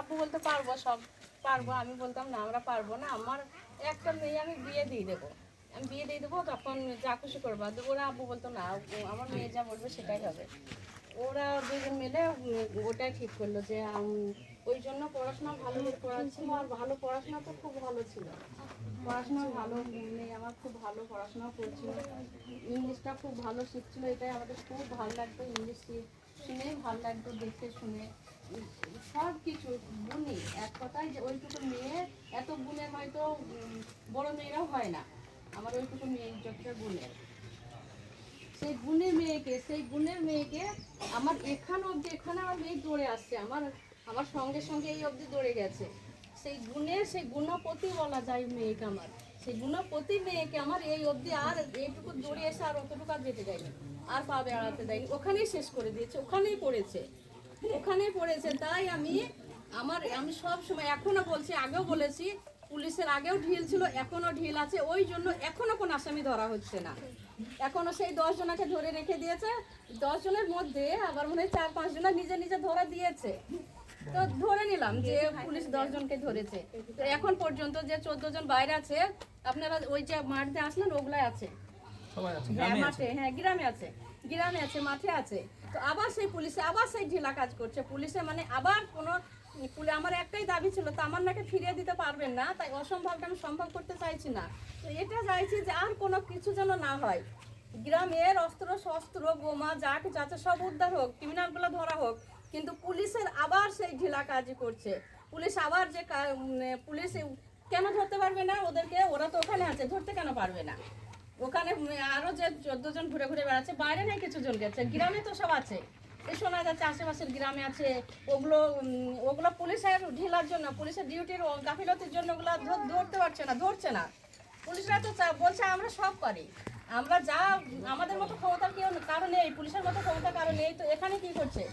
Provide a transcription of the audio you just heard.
আব্বু বলতে পারবো, সব পারবো। আমি বলতাম না, আমরা পারবো না, আমার একটা মেয়ে আমি বিয়ে দিয়ে দেবো, আমি বিয়ে দিয়ে দেবো, তখন যা খুশি করবো। ওরা আব্বু বলতো না, আমার মেয়ে যা বলবে সেটাই হবে। ওরা দুজন মিলে ওটাই ঠিক করলো যে ওই জন্য পড়াশোনা ভালো করে পড়াচ্ছিল, আর ভালো পড়াশোনা তো খুব ভালো ছিল, পড়াশোনা ভালো মেয়ে আমার, খুব ভালো পড়াশোনা করছিল, ইংলিশটা খুব ভালো শিখছিল। এটাই আমাদের খুব ভালো লাগতো, ইংলিশ শুনেই ভালো লাগতো, দেখে শুনে সব কিছু গুণী। এক কথায় যে ওইটুকু মেয়ে, এত গুণের হয়তো বড় মেয়েরাও হয় না, আমার ওইটুকু মেয়ে যতটা গুণের। সেই গুণের মেয়েকে আমার এখান অবধি, এখানে আমার মেয়ে দৌড়ে আসছে, আমার আমার সঙ্গে সঙ্গে এই অবধি দৌড়ে গেছে। সেই গুণপতি বলা যায় মেয়েকে আমার, সেই গুণপতি মেয়েকে আমার এই অবধি আর এইটুকু দৌড়ে এসে আর অতটুকু আর যেতে দেয়নি, আর পা বেড়াতে দেয়নি, ওখানেই শেষ করে দিয়েছে, ওখানেই পড়েছে, ওখানেই পড়েছে। তাই আমি সব সময় এখনো বলছি, আগেও বলেছি, পুলিশের আগেও ঢিল ছিল, এখনো ঢিল আছে, ওই জন্য এখনো কোনো আসামি ধরা হচ্ছে না। এখনো সেই 10 জনকে ধরে রেখে দিয়েছে, 10 জনের মধ্যে আবার মনে হয় 4-5 জন নিজে নিজে ধরা দিয়েছে। তো ধরে নিলাম যে পুলিশ 10 জনকে ধরেছে। তো এখন পর্যন্ত যে 14 জন বাইরে আছে, আপনারা ওই যে মাঠে আসলেন, ওগুলাই আছে, হ্যাঁ মাঠে, হ্যাঁ গ্রামে আছে, গ্রামে আছে, মাঠে আছে। তো আবার সেই পুলিশে আবার সেই ঢিলা কাজ করছে, পুলিশে মানে আবার কোনো আমার একটাই দাবি ছিল, তামান্নাকে ফিরিয়ে দিতে পারবেন না, তাই অসম্ভবটা আমি সম্ভব করতে চাইছি না। তো এটা চাইছি যে আর কোনো কিছু যেন না হয়, গ্রামের অস্ত্র শস্ত্র বোমা যা কিছু আছে সব উদ্ধার হোক, ক্রিমিনালগুলো ধরা হোক, কিন্তু পুলিশের আবার সেই ঢিলা কাজই করছে। পুলিশ আবার যে পুলিশ কেন ধরতে পারবে না ওদেরকে? ওরা তো ওখানে আছে, ধরতে কেন পারবে না? ওখানে আরো যে 14 জন ঘুরে ঘুরে বেড়াচ্ছে, বাইরে নেই কিছু জন গেছে, গ্রামে তো সব আছে, এই শোনা যাচ্ছে আশেপাশের গ্রামে আছে। ওগুলো পুলিশের ঢিলার জন্য, পুলিশের ডিউটির গাফিলতির জন্য ওগুলো ধরতে পারছে না, ধরছে না। পুলিশরা তো বলছে আমরা সব পারি, আমরা যা, আমাদের মতো ক্ষমতা কেউ কারো নেই, পুলিশের মতো ক্ষমতা কারো নেই। তো এখানে কি করছে?